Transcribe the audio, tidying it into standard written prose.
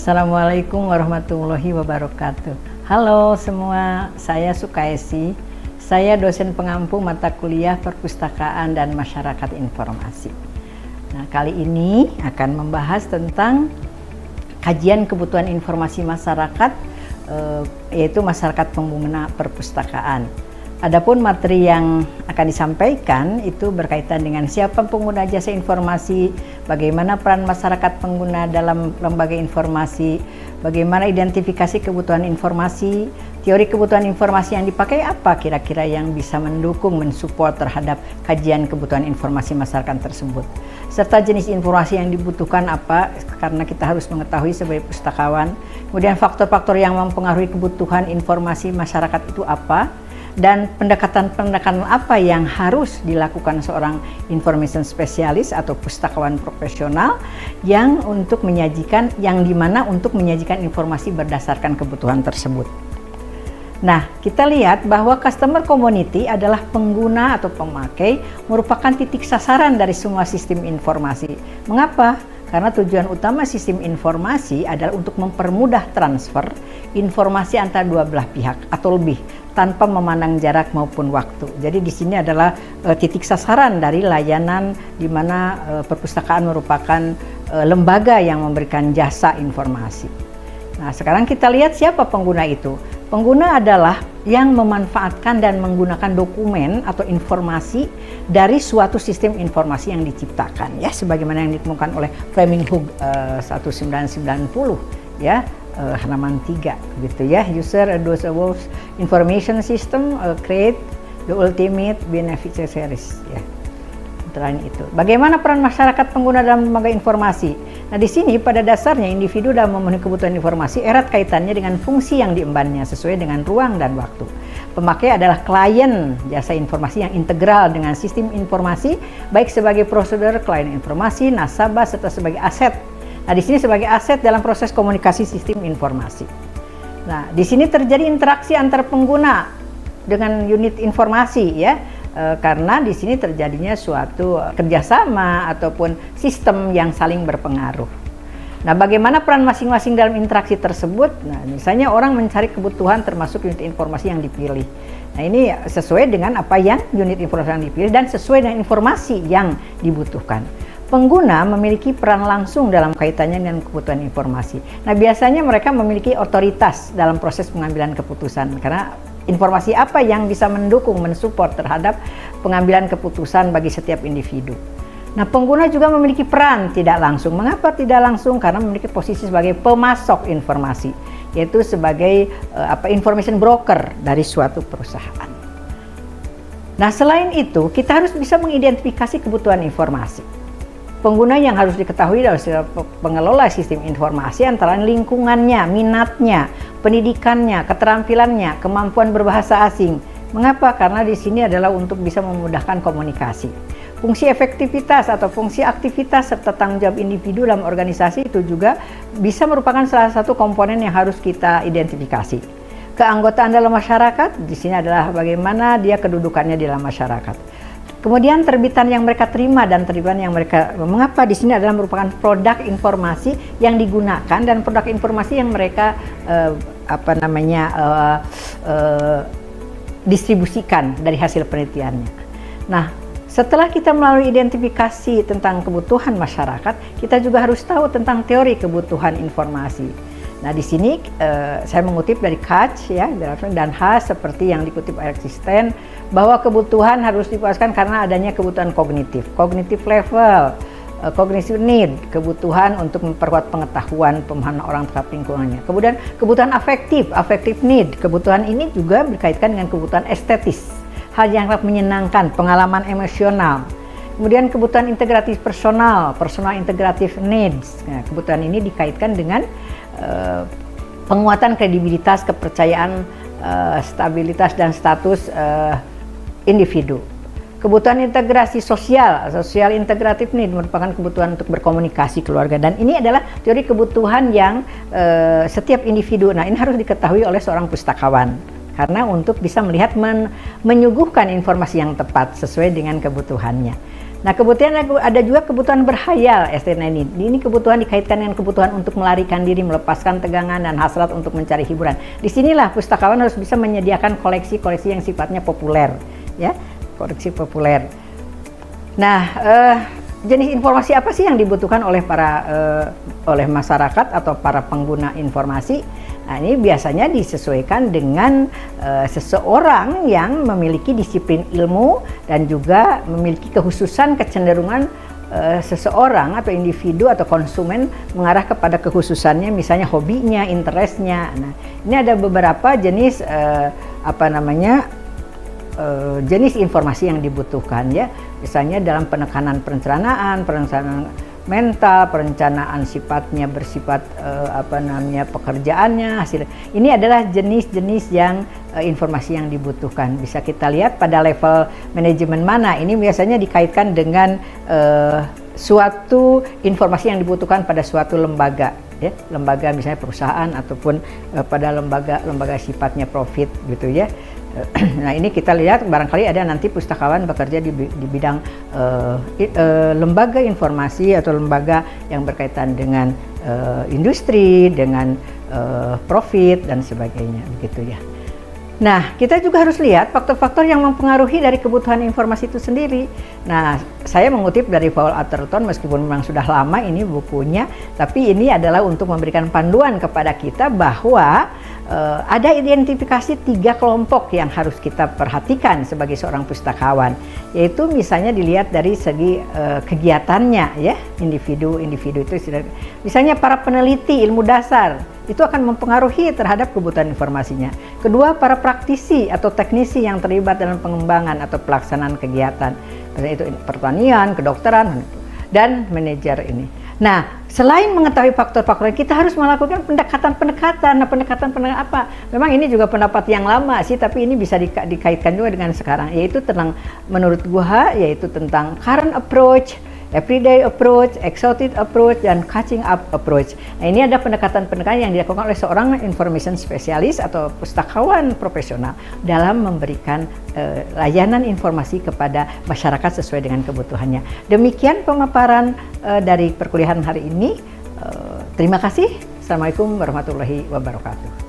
Assalamualaikum warahmatullahi wabarakatuh. Halo semua, saya Sukaisi. Saya dosen pengampu mata kuliah Perpustakaan dan Masyarakat Informasi. Nah, kali ini akan membahas tentang kajian kebutuhan informasi masyarakat, yaitu masyarakat pengguna perpustakaan. Adapun materi yang akan disampaikan itu berkaitan dengan siapa pengguna jasa informasi, bagaimana peran masyarakat pengguna dalam lembaga informasi, bagaimana identifikasi kebutuhan informasi, teori kebutuhan informasi yang dipakai apa kira-kira yang bisa mendukung, mensupport terhadap kajian kebutuhan informasi masyarakat tersebut, serta jenis informasi yang dibutuhkan apa, karena kita harus mengetahui sebagai pustakawan. Kemudian faktor-faktor yang mempengaruhi kebutuhan informasi masyarakat itu apa, dan pendekatan-pendekatan apa yang harus dilakukan seorang information specialist atau pustakawan profesional yang untuk menyajikan, yang dimana untuk menyajikan informasi berdasarkan kebutuhan tersebut. Nah, kita lihat bahwa customer community adalah pengguna atau pemakai, merupakan titik sasaran dari semua sistem informasi. Mengapa? Karena tujuan utama sistem informasi adalah untuk mempermudah transfer informasi antara dua belah pihak atau lebih, tanpa memandang jarak maupun waktu. Jadi di sini adalah titik sasaran dari layanan di mana perpustakaan merupakan lembaga yang memberikan jasa informasi. Nah, sekarang kita lihat siapa pengguna itu. Pengguna adalah yang memanfaatkan dan menggunakan dokumen atau informasi dari suatu sistem informasi yang diciptakan, ya, sebagaimana yang ditemukan oleh Fleming-Hoog 1990, ya, halaman 3 gitu ya. User those above information system create the ultimate beneficiaries, ya. Itu. Bagaimana peran masyarakat pengguna dalam lembaga informasi? Nah, di sini pada dasarnya individu dalam memenuhi kebutuhan informasi erat kaitannya dengan fungsi yang diembannya sesuai dengan ruang dan waktu. Pemakai adalah klien jasa informasi yang integral dengan sistem informasi, baik sebagai prosedur klien informasi, nasabah, serta sebagai aset. Nah, di sini sebagai aset dalam proses komunikasi sistem informasi. Nah, di sini terjadi interaksi antar pengguna dengan unit informasi, ya. Karena di sini terjadinya suatu kerjasama ataupun sistem yang saling berpengaruh. Nah, bagaimana peran masing-masing dalam interaksi tersebut? Nah, misalnya orang mencari kebutuhan termasuk unit informasi yang dipilih. Nah, ini sesuai dengan apa yang unit informasi yang dipilih dan sesuai dengan informasi yang dibutuhkan. Pengguna memiliki peran langsung dalam kaitannya dengan kebutuhan informasi. Nah, biasanya mereka memiliki otoritas dalam proses pengambilan keputusan karena informasi apa yang bisa mendukung, mensupport terhadap pengambilan keputusan bagi setiap individu. Nah, pengguna juga memiliki peran tidak langsung. Mengapa tidak langsung? Karena memiliki posisi sebagai pemasok informasi, yaitu sebagai information broker dari suatu perusahaan. Nah, selain itu, kita harus bisa mengidentifikasi kebutuhan informasi. Pengguna yang harus diketahui dari pengelola sistem informasi antara lingkungannya, minatnya, pendidikannya, keterampilannya, kemampuan berbahasa asing. Mengapa? Karena di sini adalah untuk bisa memudahkan komunikasi. Fungsi efektivitas atau fungsi aktivitas serta tanggung jawab individu dalam organisasi itu juga bisa merupakan salah satu komponen yang harus kita identifikasi. Keanggotaan dalam masyarakat di sini adalah bagaimana dia kedudukannya di dalam masyarakat. Kemudian terbitan yang mereka terima dan terbitan yang mereka, mengapa di sini adalah merupakan produk informasi yang digunakan dan produk informasi yang mereka distribusikan dari hasil penelitiannya. Nah, setelah kita melalui identifikasi tentang kebutuhan masyarakat, kita juga harus tahu tentang teori kebutuhan informasi. Nah, di sini saya mengutip dari Katz, ya, dan Haas seperti yang dikutip Eric Stern, bahwa kebutuhan harus dipuaskan karena adanya kebutuhan kognitif level, cognitive need, kebutuhan untuk memperkuat pengetahuan pemahaman orang terhadap lingkungannya. Kemudian kebutuhan affective need, kebutuhan ini juga berkaitan dengan kebutuhan estetis, hal yang dapat menyenangkan, pengalaman emosional. Kemudian kebutuhan integratif personal integrative needs. Nah, kebutuhan ini dikaitkan dengan penguatan kredibilitas, kepercayaan, stabilitas dan status individu. Kebutuhan integrasi social integrative need merupakan kebutuhan untuk berkomunikasi keluarga, dan ini adalah teori kebutuhan yang setiap individu. Nah, ini harus diketahui oleh seorang pustakawan karena untuk bisa melihat menyuguhkan informasi yang tepat sesuai dengan kebutuhannya. Nah, kemudian ada juga kebutuhan berhayal, Estina ini. Ini kebutuhan dikaitkan dengan kebutuhan untuk melarikan diri, melepaskan tegangan dan hasrat untuk mencari hiburan. Disinilah pustakawan harus bisa menyediakan koleksi-koleksi yang sifatnya populer, ya, koleksi populer. Nah, jenis informasi apa sih yang dibutuhkan oleh oleh masyarakat atau para pengguna informasi? Nah, ini biasanya disesuaikan dengan seseorang yang memiliki disiplin ilmu dan juga memiliki kehususan kecenderungan seseorang atau individu atau konsumen mengarah kepada kekhususannya, misalnya hobinya, interestnya. Nah, ini ada beberapa jenis jenis informasi yang dibutuhkan, ya, misalnya dalam penekanan perencanaan mental, perencanaan sifatnya bersifat pekerjaannya, hasil. Ini adalah jenis-jenis yang informasi yang dibutuhkan. Bisa kita lihat pada level manajemen mana. Ini biasanya dikaitkan dengan suatu informasi yang dibutuhkan pada suatu lembaga, ya, lembaga misalnya perusahaan ataupun pada lembaga sifatnya profit gitu, ya. Nah, ini kita lihat barangkali ada nanti pustakawan bekerja di bidang lembaga informasi atau lembaga yang berkaitan dengan industri, dengan profit dan sebagainya, begitu ya. Nah, kita juga harus lihat faktor-faktor yang mempengaruhi dari kebutuhan informasi itu sendiri. Nah, saya mengutip dari Paul Atherton, meskipun memang sudah lama ini bukunya, tapi ini adalah untuk memberikan panduan kepada kita bahwa ada identifikasi 3 kelompok yang harus kita perhatikan sebagai seorang pustakawan, yaitu misalnya dilihat dari segi kegiatannya, ya, individu itu misalnya para peneliti ilmu dasar itu akan mempengaruhi terhadap kebutuhan informasinya. Kedua, para praktisi atau teknisi yang terlibat dalam pengembangan atau pelaksanaan kegiatan, misalnya itu pertanian, kedokteran, dan manajer ini. Nah, selain mengetahui faktor-faktor, kita harus melakukan pendekatan-pendekatan. Nah, pendekatan apa? Memang ini juga pendapat yang lama sih, tapi ini bisa dikaitkan juga dengan sekarang, yaitu menurut gua, yaitu tentang current approach, everyday approach, exotic approach, dan catching up approach. Nah, ini ada pendekatan-pendekatan yang dilakukan oleh seorang information specialist atau pustakawan profesional dalam memberikan layanan informasi kepada masyarakat sesuai dengan kebutuhannya. Demikian pemaparan dari perkuliahan hari ini. Terima kasih. Assalamualaikum warahmatullahi wabarakatuh.